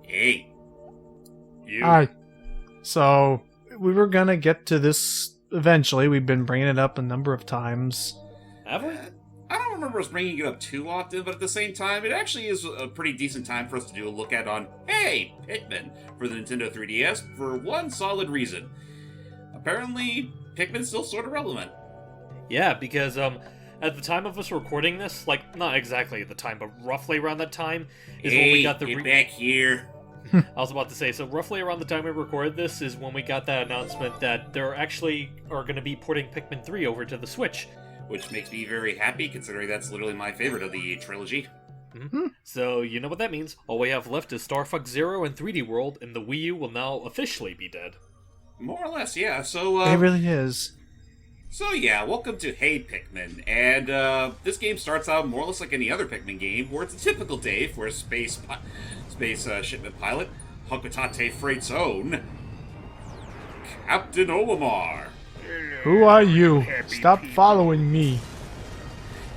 Hey. You. Hi. So, we were gonna get to this eventually. We've been bringing it up a number of times. Have we? I don't remember us bringing it up too often, but at the same time, it actually is a pretty decent time for us to do a look at on, hey, Pikmin, for the Nintendo 3DS, for one solid reason. Apparently, Pikmin's still sort of relevant. Yeah, because at the time of us recording this, like, not exactly at the time, but roughly around that time, is when we got the... get back here. I was about to say, so roughly around the time we recorded this is when we got that announcement that there actually are going to be porting Pikmin 3 over to the Switch. Which makes me very happy, considering that's literally my favorite of the trilogy. Mm-hmm. So, you know what that means. All we have left is Star Fox Zero and 3D World, and the Wii U will now officially be dead. More or less, yeah. So, It really is. So yeah, welcome to Hey Pikmin, and this game starts out more or less like any other Pikmin game, where it's a typical day for a space shipment pilot, Hokotate Freight's own Captain Olimar. Who are you? Stop following me.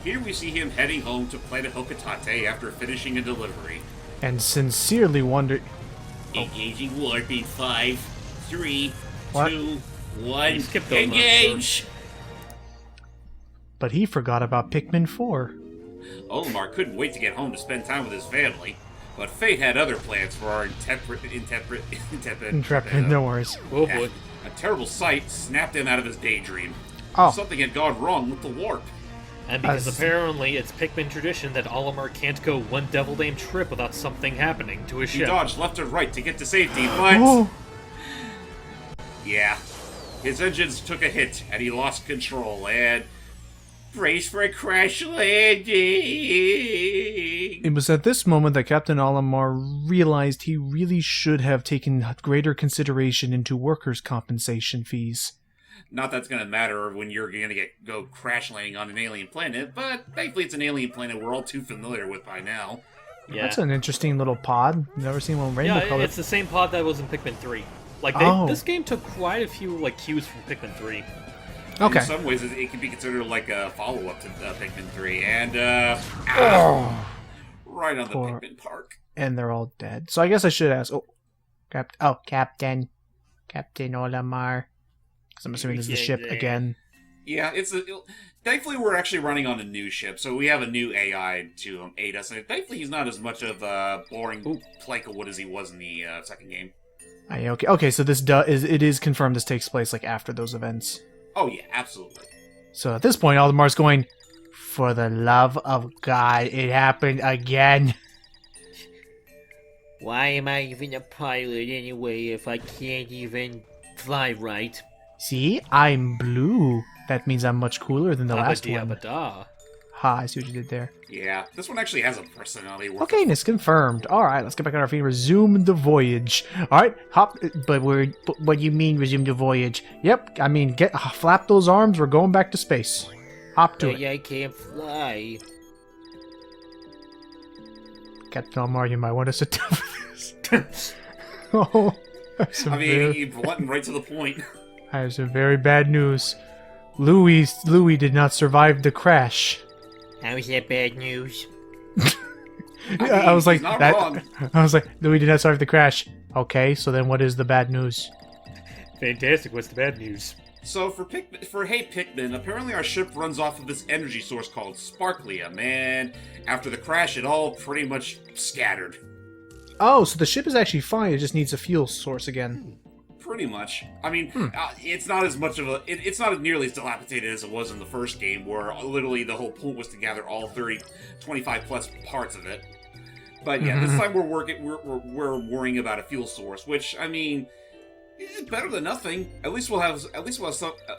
Here we see him heading home to planet Hokotate after finishing a delivery. And sincerely wonder... Engaging warp in 5, 3, What? 2, 1, skipped over engage! But he forgot about Pikmin 4. Olimar couldn't wait to get home to spend time with his family, but fate had other plans for our Intrepid, no worries. Oh boy. A terrible sight snapped him out of his daydream. Oh. Something had gone wrong with the warp. And because apparently it's Pikmin tradition that Olimar can't go one devil-named trip without something happening to his He ship. dodged left and right to get to safety, but... Oh. Yeah. His engines took a hit, and he lost control, and... brace for a crash landing! It was at this moment that Captain Olimar realized he really should have taken greater consideration into workers' compensation fees. Not that's gonna matter when you're gonna go crash landing on an alien planet, but thankfully it's an alien planet we're all too familiar with by now. Yeah. That's an interesting little pod. Never seen one rainbow Yeah, colored. it's the same pod that was in Pikmin 3. Like, this game took quite a few, like, cues from Pikmin 3. Okay. In some ways, it can be considered like a follow-up to Pikmin 3, and, right on the Pikmin Park. And they're all dead. So I guess I should ask. Captain Olimar. Because I'm assuming this is the ship again. Yeah, thankfully we're actually running on a new ship, so we have a new AI to aid us, and thankfully he's not as much of a boring Plycowood as he was in the second game. Okay, so this is confirmed this takes place like after those events. Oh yeah, absolutely. So at this point, Olimar's going, for the love of God, it happened again. Why am I even a pilot anyway if I can't even fly right? See, I'm blue. That means I'm much cooler than the last one. Abba-dee-abba-da. Ha, I see what you did there. Yeah, this one actually has a personality. Okayness confirmed. Alright, let's get back on our feet and resume the voyage. Alright, hop. But what do you mean resume the voyage? Yep, I mean, flap those arms, we're going back to space. Hop to it. I can't fly. Captain Olimar, you might want to sit down for this. Oh, I mean, he blunt right to the point. I have some very bad news. Louis did not survive the crash. How is that bad news? I was like, he's not wrong. I was like, Louis did not survive the crash. Okay, so then what is the bad news? Fantastic, what's the bad news? So for Hey Pikmin, apparently our ship runs off of this energy source called Sparklium, and after the crash, it all pretty much scattered. Oh, so the ship is actually fine. It just needs a fuel source again. Pretty much. I mean, it's not as much of a... It's not nearly as dilapidated as it was in the first game, where literally the whole point was to gather all 25 plus parts of it. But yeah, this time we're worrying about a fuel source, which, I mean, is better than nothing. At least we'll have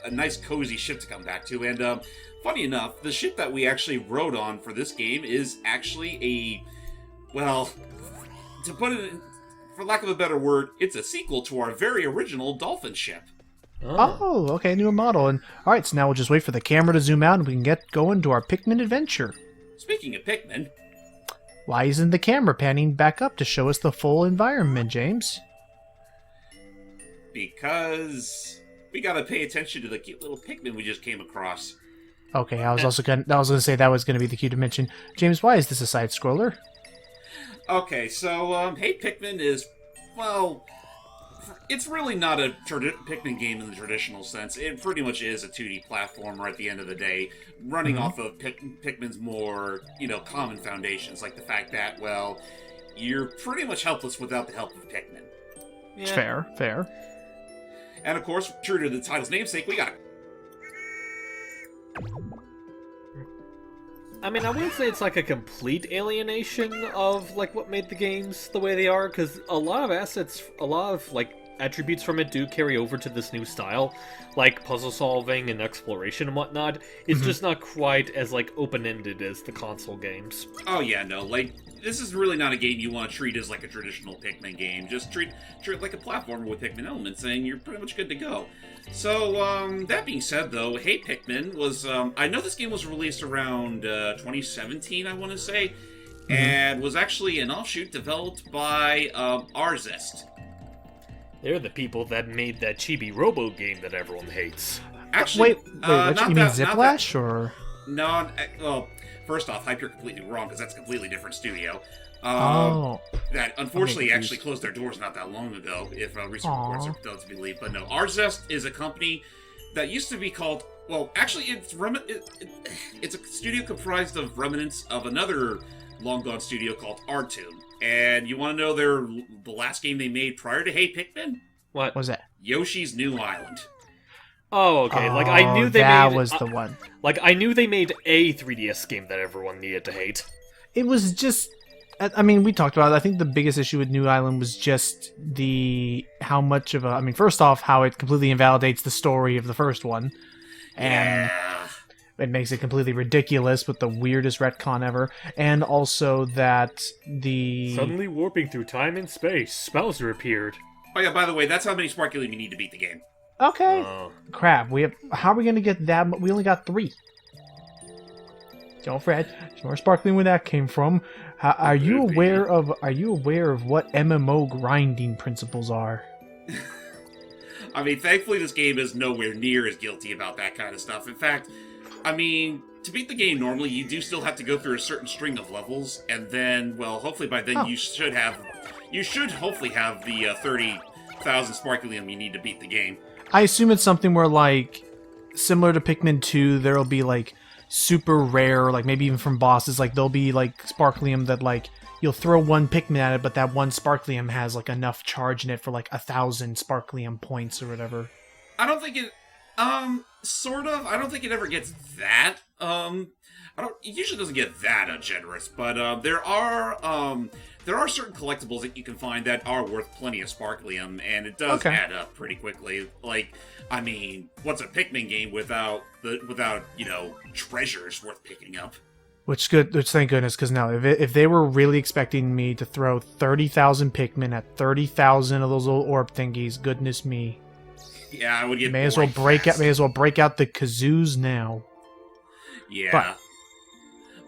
a nice cozy ship to come back to. And funny enough, the ship that we actually rode on for this game is actually to put it for lack of a better word, it's a sequel to our very original Dolphin ship. Oh, okay, newer model. And all right, so now we'll just wait for the camera to zoom out and we can get going to our Pikmin adventure. Speaking of Pikmin, why isn't the camera panning back up to show us the full environment, James? Because we gotta pay attention to the cute little Pikmin we just came across. Okay, I was gonna say that was gonna be the cue to mention. James, why is this a side scroller? Okay, so Hey Pikmin is, well, it's really not a Pikmin game in the traditional sense. It pretty much is a 2D platformer at the end of the day, running off of Pikmin's more, common foundations, like the fact that, well, you're pretty much helpless without the help of Pikmin. Yeah. Fair. And of course, true to the title's namesake, we got I mean, I wouldn't say it's like a complete alienation of like what made the games the way they are, because a lot of like attributes from it do carry over to this new style, like puzzle solving and exploration and whatnot. It's just not quite as like open-ended as the console games. Oh yeah, no, like, this is really not a game you want to treat as like a traditional Pikmin game. Just treat it like a platformer with Pikmin elements, and you're pretty much good to go. So, that being said, though, Hey Pikmin was, I know this game was released around 2017, I want to say, and was actually an offshoot developed by Arzest. They're the people that made that chibi Robo game that everyone hates. Actually, Wait, you mean Ziplash, or? No, well, first off, Hype, you're completely wrong, because that's a completely different studio. That unfortunately actually closed their doors not that long ago, if recent reports are to be believed. But no, Arzest is a company that used to be called, well, actually, it's a studio comprised of remnants of another long-gone studio called Artoon. And you want to know the last game they made prior to Hey Pikmin? What was that? Yoshi's New Island. Oh, okay. Like, I knew that was the one. Like, I knew they made a 3DS game that everyone needed to hate. It was just... I mean, we talked about it. I think the biggest issue with New Island was just how much of a... I mean, first off, how it completely invalidates the story of the first one. And it makes it completely ridiculous with the weirdest retcon ever. And also that the... Suddenly warping through time and space. Bowser appeared. Oh yeah, by the way, that's how many Sparklium you need to beat the game. Okay. Crap. How are we going to get that? We only got 3. Don't fret. There's more sparkling where that came from. Are you aware of what MMO grinding principles are? I mean, thankfully this game is nowhere near as guilty about that kind of stuff. In fact, I mean, to beat the game normally, you do still have to go through a certain string of levels, and then, well, hopefully by then you should hopefully have the 30,000 Sparklium you need to beat the game. I assume it's something where, like, similar to Pikmin 2, there'll be, like, super rare, like, maybe even from bosses, like, there'll be, like, Sparklium that, like, you'll throw one Pikmin at it, but that one Sparklium has, like, enough charge in it for, like, 1,000 Sparklium points or whatever. I don't think it, sort of. I don't think it ever gets that, it usually doesn't get that generous, but, there are certain collectibles that you can find that are worth plenty of Sparklium, and it does add up pretty quickly. Like, I mean, what's a Pikmin game without treasures worth picking up? Which thank goodness, because now, if they were really expecting me to throw 30,000 Pikmin at 30,000 of those little orb thingies, goodness me. Yeah, I would get May as well break out the kazoos now. Yeah.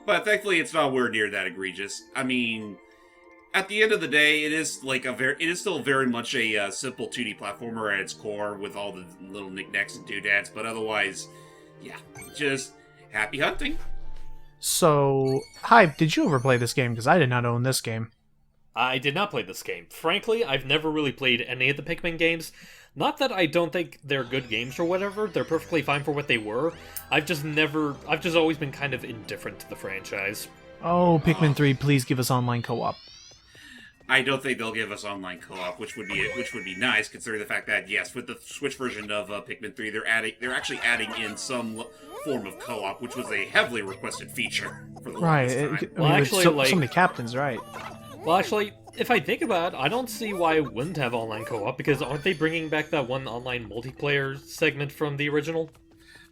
But thankfully it's nowhere near that egregious. I mean, at the end of the day, it is still very much a simple 2D platformer at its core with all the little knickknacks and doodads, but otherwise, yeah, just happy hunting. So, Hype, did you ever play this game? Because I did not own this game. I did not play this game. Frankly, I've never really played any of the Pikmin games. Not that I don't think they're good games or whatever, they're perfectly fine for what they were. I've just always been kind of indifferent to the franchise. Oh, Pikmin 3, please give us online co-op. I don't think they'll give us online co-op, which would be nice, considering the fact that, yes, with the Switch version of Pikmin 3, they're actually adding in some form of co-op, which was a heavily requested feature for the longest time. Well, actually, so many captains, right? Well, actually, if I think about it, I don't see why it wouldn't have online co-op, because aren't they bringing back that one online multiplayer segment from the original?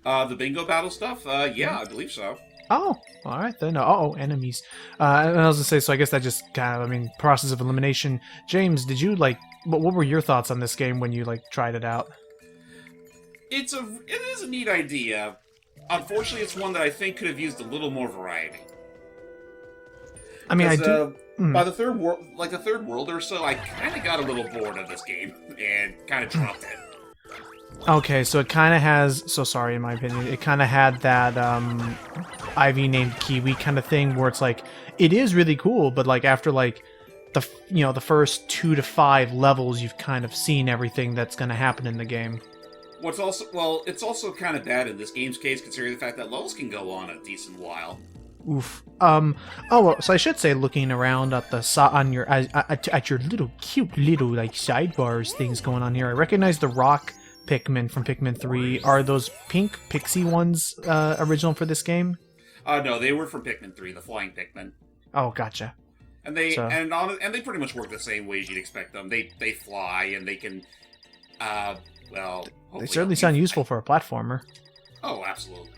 The bingo battle stuff? Yeah, I believe so. Oh, all right then. Enemies. And I was gonna say, so I guess that just kind of, process of elimination. James, did you what were your thoughts on this game when you tried it out? It is a neat idea. Unfortunately, it's one that I think could have used a little more variety. I mean, I do. By the third world or so, I kind of got a little bored of this game and kind of dropped it. Okay, so it kind of has. So sorry, in my opinion, it kind of had that Ivy named Kiwi kind of thing, where it's it is really cool, but after the first 2 to 5 levels, you've kind of seen everything that's going to happen in the game. It's also kind of bad in this game's case, considering the fact that levels can go on a decent while. Oof. Oh, well, so I should say, looking around at at your little cute little like sidebars things going on here, I recognize the rock Pikmin from Pikmin 3. Are those pink pixie ones original for this game? No, they were from Pikmin 3, the flying Pikmin. Oh, gotcha. And they pretty much work the same way as you'd expect them. They fly and they can, they certainly sound useful for a platformer. Oh, absolutely.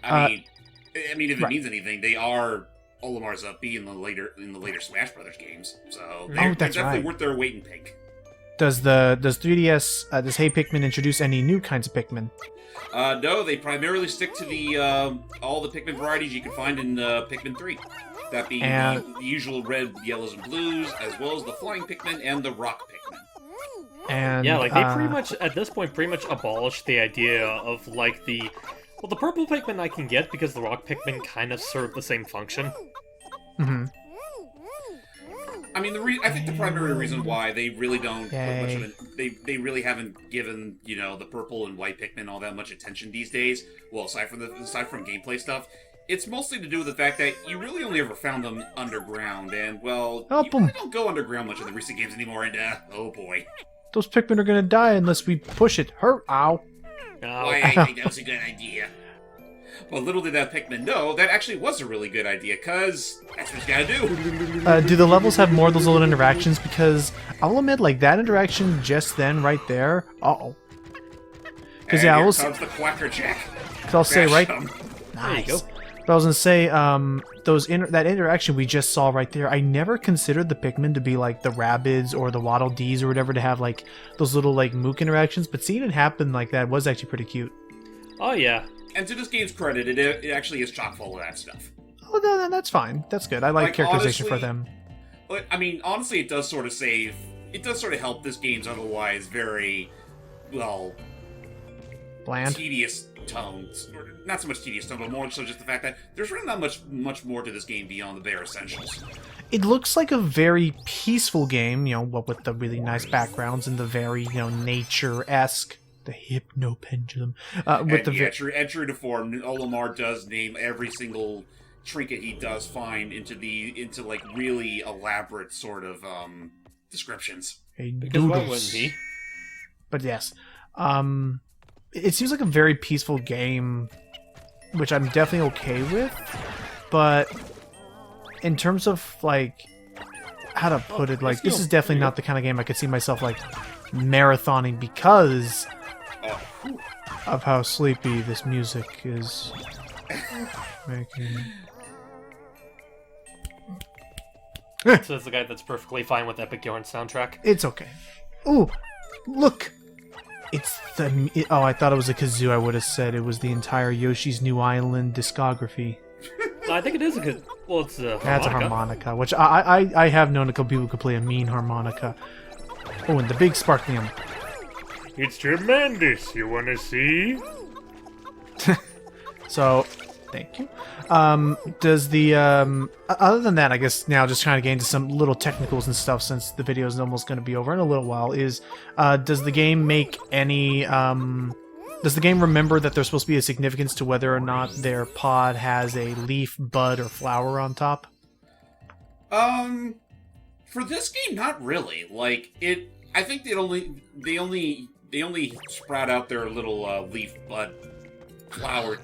I mean, if it means anything, they are Olimar's up-B in the later Smash Brothers games, so they're definitely worth their weight in pink. Does 3DS does Hey Pikmin introduce any new kinds of Pikmin? No, they primarily stick to the all the Pikmin varieties you can find in Pikmin 3. That being the usual red, yellows, and blues, as well as the flying Pikmin and the rock Pikmin. And yeah, like they pretty much at this point abolished the idea of like the purple Pikmin I can get because the rock Pikmin kind of serve the same function. Mm-hmm. I mean, I think the primary reason why they really don't put much of they really haven't given the purple and white Pikmin all that much attention these days. Well, aside from gameplay stuff, it's mostly to do with the fact that you really only ever found them underground, and you really don't go underground much in the recent games anymore. And oh boy, those Pikmin are gonna die unless we push it. Ow! Why, I think that was a good idea. Well, little did that Pikmin know, that actually was a really good idea, because that's what you gotta do. Do the levels have more of those little interactions? Because I'll admit, like, that interaction just then, right there, uh-oh. Because here comes the Quacker Jack. Because I'll say, right... Nice. There you go. But I was gonna say, that interaction we just saw right there, I never considered the Pikmin to be, like, the Rabbids or the Waddle Dees or whatever to have, like, those little, like, Mook interactions, but seeing it happen like that was actually pretty cute. Oh, yeah. And to this game's credit, it actually is chock full of that stuff. Oh, no, that's fine. That's good. I like characterization for them. I mean, honestly, it does sort of help this game's otherwise very, bland, tedious tones. Not so much tedious tone, but more so just the fact that there's really not much more to this game beyond the bare essentials. It looks like a very peaceful game, with the really nice backgrounds and the very, nature-esque. The hypno-pendulum. True to form, Olimar does name every single trinket he does find into like really elaborate sort of descriptions. Because why wouldn't he? But yes, it seems like a very peaceful game, which I'm definitely okay with. But in terms of like how to put it, like this is definitely not the kind of game I could see myself like marathoning because of how sleepy this music is making. Says the guy that's perfectly fine with Epic Yarn soundtrack. It's okay. Ooh, look! It's the... I thought it was a kazoo. I would have said it was the entire Yoshi's New Island discography. I think it is a kazoo. Well, it's a harmonica. That's a harmonica, which I have known a couple people who could play a mean harmonica. Oh, and the big sparklium. It's tremendous. You want to see? So, thank you. Does the other than that, I guess now just trying to get into some little technicals and stuff since the video is almost going to be over in a little while. Does the game make any does the game remember that there's supposed to be a significance to whether or not their pod has a leaf, bud, or flower on top? For this game, not really. Like I think they only sprout out their little leaf, bud, flower,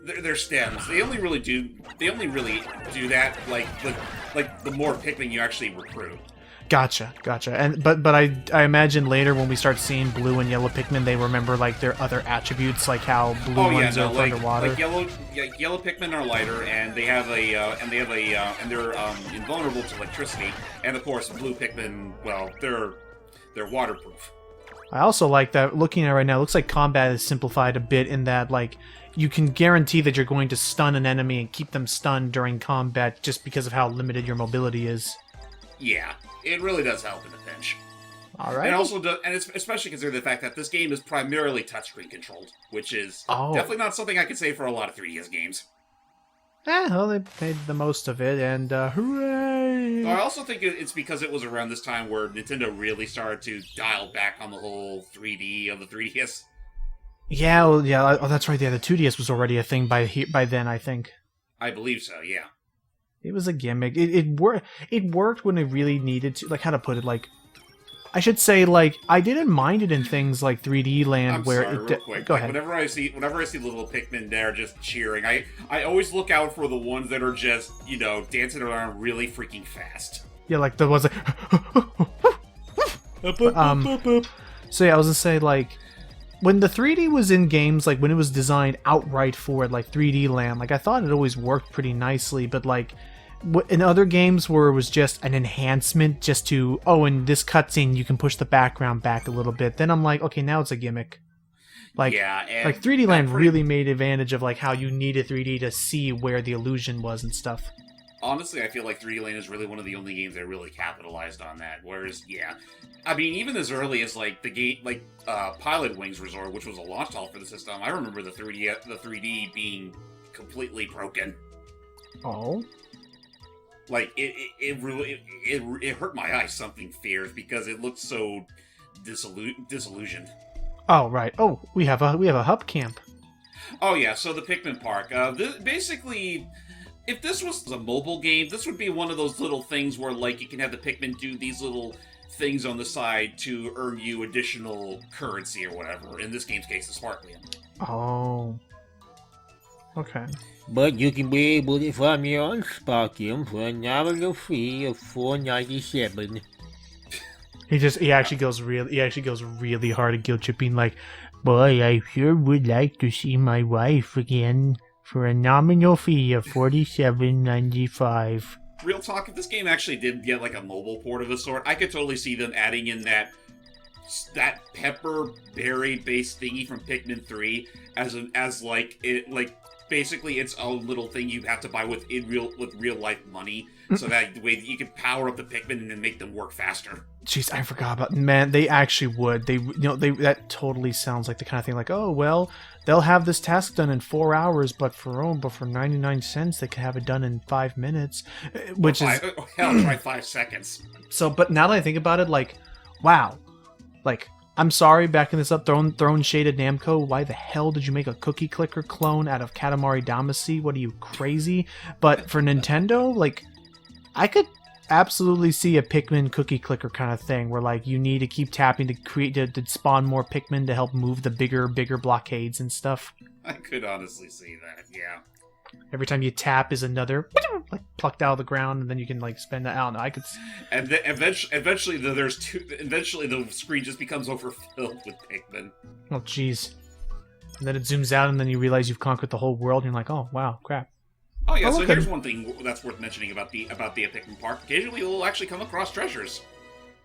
their stems. They only really do that like the more Pikmin you actually recruit. Gotcha. And but I imagine later when we start seeing blue and yellow Pikmin, they remember like their other attributes, like how blue ones are underwater. Like yellow Pikmin are lighter, and they're invulnerable to electricity. And of course, blue Pikmin, well, they're waterproof. I also like that, looking at it right now, it looks like combat is simplified a bit in that, like, you can guarantee that you're going to stun an enemy and keep them stunned during combat just because of how limited your mobility is. Yeah, it really does help in a pinch. Alright. And it's especially considering the fact that this game is primarily touchscreen controlled, which is definitely not something I could say for a lot of 3DS games. Well, they made the most of it, and hooray! I also think it's because it was around this time where Nintendo really started to dial back on the whole 3D of the 3DS. Yeah, well, yeah. Oh, that's right. Yeah, the 2DS was already a thing by then. I think I believe so. Yeah. it was a gimmick. It worked. It worked when it really needed to. Like, how to put it? Like, I should say, like, I didn't mind it in things like 3D Land, I'm where sorry, it. real quick. Go Like, ahead. whenever I see little Pikmin there just cheering, I always look out for the ones that are just dancing around really freaking fast. Yeah, like the ones like. So yeah, I was gonna say, like, when the 3D was in games, like when it was designed outright for it, like 3D Land, like I thought it always worked pretty nicely, but like in other games where it was just an enhancement just to, oh, in this cutscene you can push the background back a little bit, then I'm like, okay, now it's a gimmick. Like, yeah, and like 3D Land really made advantage of like how you needed 3D to see where the illusion was and stuff. Honestly, I feel like 3D Land is really one of the only games that really capitalized on that. Whereas, yeah, I mean, even as early as like the game, like Pilot Wings Resort, which was a launch title for the system, I remember the 3D being completely broken. Oh. Like it really it hurt my eyes something fierce because it looked so disillusioned. Oh right. Oh, we have a hub camp. Oh yeah, so the Pikmin Park. Basically, if this was a mobile game, this would be one of those little things where like you can have the Pikmin do these little things on the side to earn you additional currency or whatever. In this game's case, the Sparklium. Oh. Okay. But you can be able to farm your own Sparkium for a nominal fee of $4.97. He actually goes really hard at guilt tripping, like, boy, I sure would like to see my wife again for a nominal fee of $47.95. Real talk, if this game actually did get like a mobile port of a sort, I could totally see them adding in that pepper berry based thingy from Pikmin 3 as like basically its own little thing you have to buy with real life money, so that way you can power up the Pikmin and then make them work faster. Jeez, I forgot about, man, they actually would. They that totally sounds like the kind of thing like, oh well, they'll have this task done in 4 hours, but for 99 cents they can have it done in 5 minutes, which is hell, try 5 seconds. So, but now that I think about it, like, wow, like, I'm sorry, backing this up, throwing shade at Namco. Why the hell did you make a cookie clicker clone out of Katamari Damacy? What are you, crazy? But for Nintendo, like, I could absolutely see a Pikmin cookie clicker kind of thing, where like you need to keep tapping to spawn more Pikmin to help move the bigger blockades and stuff. I could honestly see that, yeah. Every time you tap is another like plucked out of the ground, and then you can like spend that. I don't know. I could. And then eventually the screen just becomes overfilled with Pikmin. Oh jeez. And then it zooms out, and then you realize you've conquered the whole world, and you're like, oh wow, crap. Oh yeah, so okay. here's one thing that's worth mentioning about the Pikmin Park. Occasionally you'll actually come across treasures.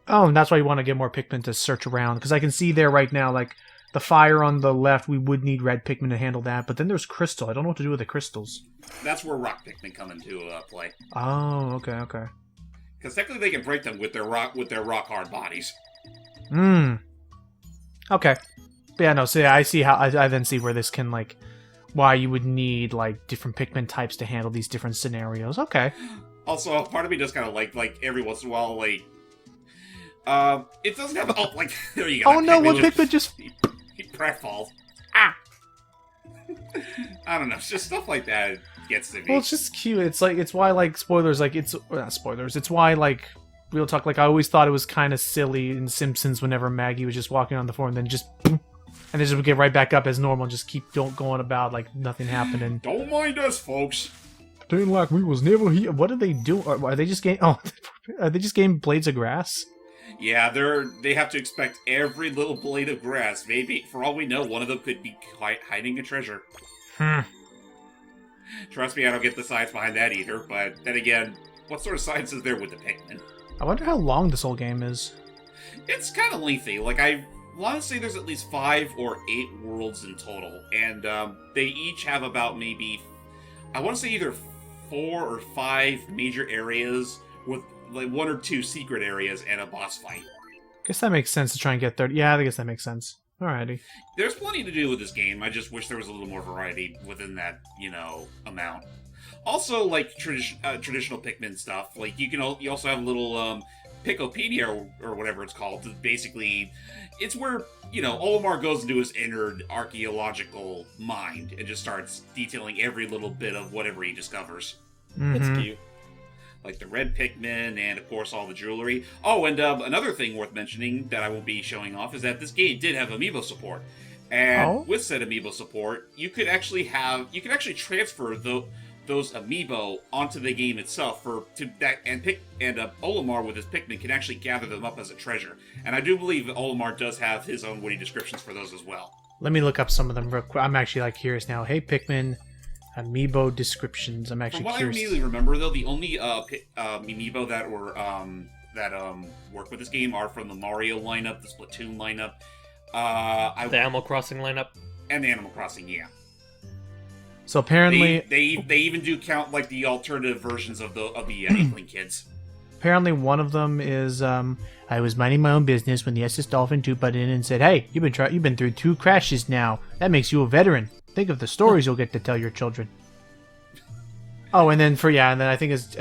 Oh, and that's why you want to get more Pikmin to search around, because I can see there right now, like, the fire on the left, we would need red Pikmin to handle that, but then there's crystal. I don't know what to do with the crystals. That's where rock Pikmin come into play. Oh, okay. Because technically they can break them with their rock hard bodies. Okay. But yeah, no, so yeah, I see how, I then see where this can, like, why you would need, like, different Pikmin types to handle these different scenarios. Okay. Also, part of me does kind of like every once in a while, like, it doesn't have, like, there you go. Oh no, one Pikmin just... He pratfalls. Ah! I don't know, it's just stuff like that gets to me. Well, it's just cute. It's like, it's why, like, spoilers, like, it's, well, not spoilers, it's why, like, real talk, like, I always thought it was kind of silly in Simpsons whenever Maggie was just walking on the floor and then just, boom, and then just would get right back up as normal and just keep going about like nothing happening. Don't mind us, folks. Pretend like we was never here. What are they doing? Are they just getting, are they just getting blades of grass? Yeah, they have to expect every little blade of grass. Maybe, for all we know, one of them could be hiding a treasure. Trust me, I don't get the science behind that either, but then again, what sort of science is there with the Pikmin? I wonder how long this whole game is. It's kind of lengthy. Like, I want to say there's at least 5 or 8 worlds in total, and they each have about maybe, I want to say either 4 or 5 major areas with like 1 or 2 secret areas and a boss fight. Guess that makes sense to try and get there. Yeah, I guess that makes sense. Alrighty. There's plenty to do with this game. I just wish there was a little more variety within that, amount. Also, like traditional Pikmin stuff. Like you also have a little Picopedia or whatever it's called. Basically, it's where Olimar goes into his inner archaeological mind and just starts detailing every little bit of whatever he discovers. It's cute. Like the red Pikmin, and of course all the jewelry. Oh, and another thing worth mentioning that I will be showing off is that this game did have amiibo support, and with said amiibo support, you could actually transfer those amiibo onto the game itself and Olimar with his Pikmin can actually gather them up as a treasure. And I do believe that Olimar does have his own witty descriptions for those as well. Let me look up some of them real quick. I'm actually curious now. Hey Pikmin, amiibo descriptions. I'm actually From what curious. I immediately remember, though, the only amiibo that work with this game are from the Mario lineup, the Splatoon lineup, The Animal Crossing lineup, and the Animal Crossing. Yeah. So apparently, they even do count like the alternative versions of the Inkling kids. Apparently, one of them is I was minding my own business when the SS Dolphin 2 butted in and said, "Hey, you've been through 2 crashes now. That makes you a veteran. Think of the stories you'll get to tell your children." Oh, and then I think as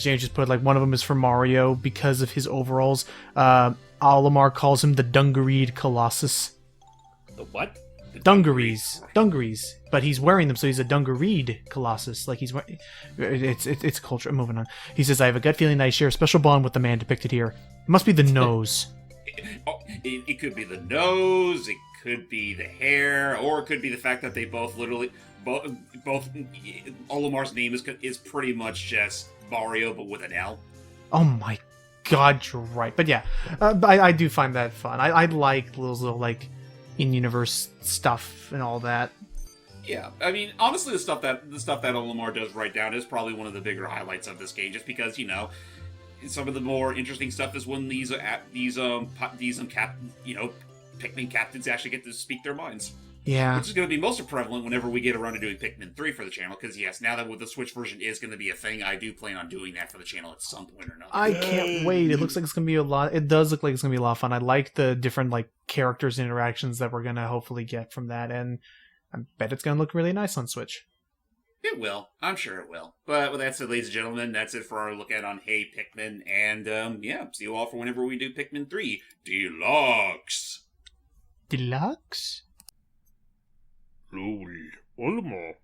James just put, like one of them is for Mario because of his overalls. Olimar calls him the Dungareed Colossus. the what? Dungarees, but he's wearing them, so he's a Dungareed Colossus. Like he's wearing, it's culture. Moving on. He says, "I have a gut feeling that I share a special bond with the man depicted here. It must be the nose." It could be the nose, it could be the hair, or it could be the fact that they both Olimar's name is pretty much just Mario, but with an L. Oh my god, you're right. But yeah, I do find that fun. I like those little like in-universe stuff and all that. Yeah, I mean, honestly, the stuff that Olimar does write down is probably one of the bigger highlights of this game, just because some of the more interesting stuff is when these Pikmin captains actually get to speak their minds. Yeah, which is going to be most prevalent whenever we get around to doing Pikmin 3 for the channel, because yes, now that with the Switch version is going to be a thing, I do plan on doing that for the channel at some point or not. I can't wait. It looks like it's going to be a lot. It does look like it's going to be a lot of fun. I like the different like characters and interactions that we're going to hopefully get from that, and I bet it's going to look really nice on Switch. It will. I'm sure it will. But with that said, ladies and gentlemen, that's it for our look at on Hey Pikmin, and see you all for whenever we do Pikmin 3 Deluxe. Deluxe? Lol, Olimar,